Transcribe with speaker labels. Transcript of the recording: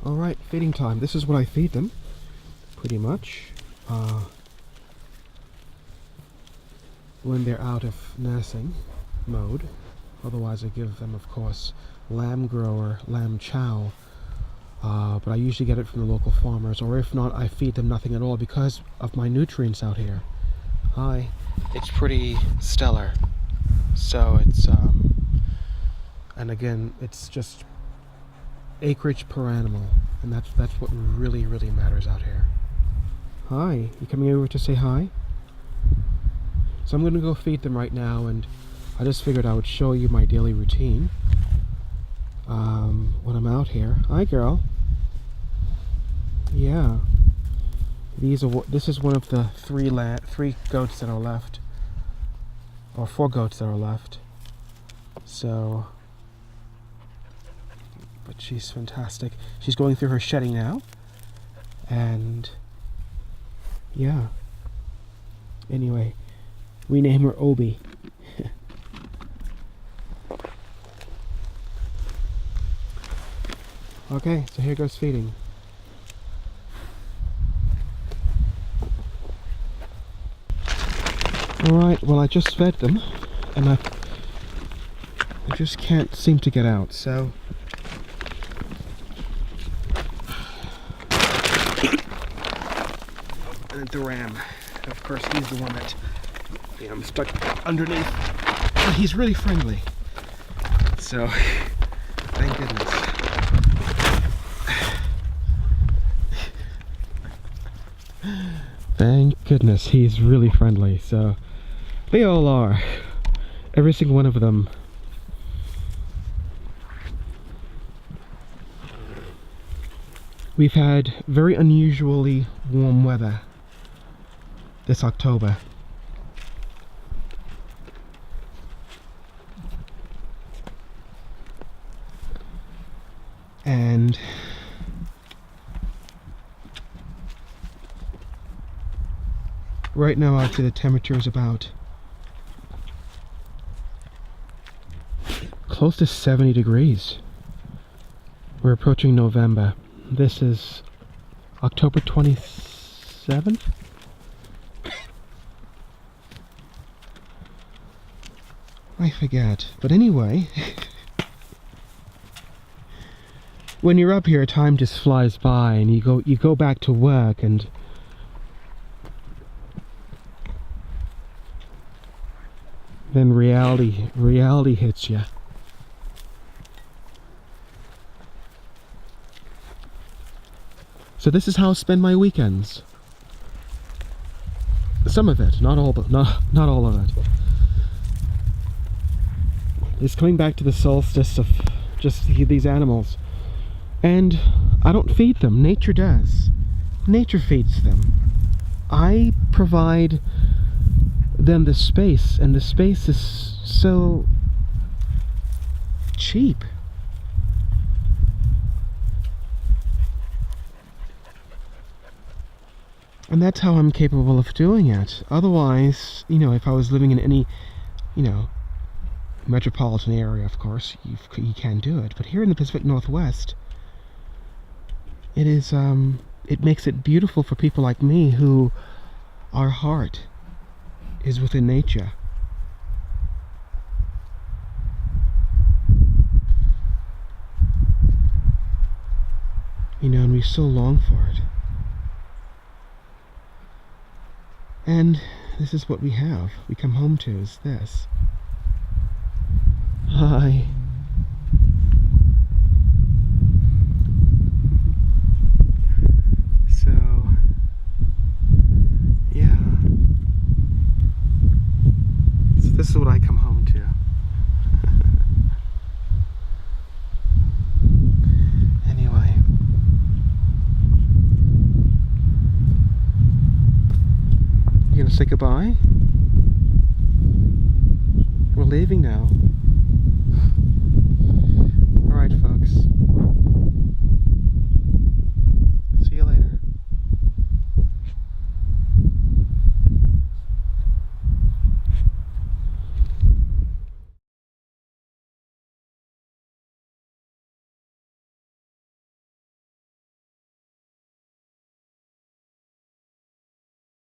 Speaker 1: Alright, feeding time. This is what I feed them, pretty much. When they're out of nursing mode. Otherwise I give them, of course, lamb grower, lamb chow. But I usually get it from the local farmers, or if not, I feed them nothing at all because of my nutrients out here. Hi. It's pretty stellar. So it's, and again, it's just acreage per animal, and that's what really matters out here. Hi, you coming over to say hi? So I'm gonna go feed them right now, and I just figured I would show you my daily routine when I'm out here. Hi, girl. Yeah. This is one of the three goats that are left, or 4 goats that are left. So, but she's fantastic. She's going through her shedding now, and yeah. Anyway, we name her Obi. Okay, so here goes feeding. Alright, well I just fed them, and I just can't seem to get out, so and the ram, of course, he's the one that, you know, I'm stuck underneath, but he's really friendly, so thank goodness. Thank goodness he's really friendly, so they all are. Every single one of them. We've had very unusually warm weather this October. And right now actually the temperature is about close to 70 degrees. We're approaching November. This is October 27th? I forget. But anyway, when you're up here, time just flies by, and you go back to work, and then reality hits you. So this is how I spend my weekends. Some of it, not all, but not all of it. It's coming back to the solstice of just these animals, and I don't feed them. Nature does. Nature feeds them. I provide them the space, and the space is so cheap. And that's how I'm capable of doing it. Otherwise, you know, if I was living in any, you know, metropolitan area, of course, you can do it. But here in the Pacific Northwest, it is, it makes it beautiful for people like me who our heart is within nature. You know, and we so long for it. And this is what we have. We come home to is this. Hi. So, yeah. So this is what I come home to. Anyway. You gonna say goodbye? We're leaving now.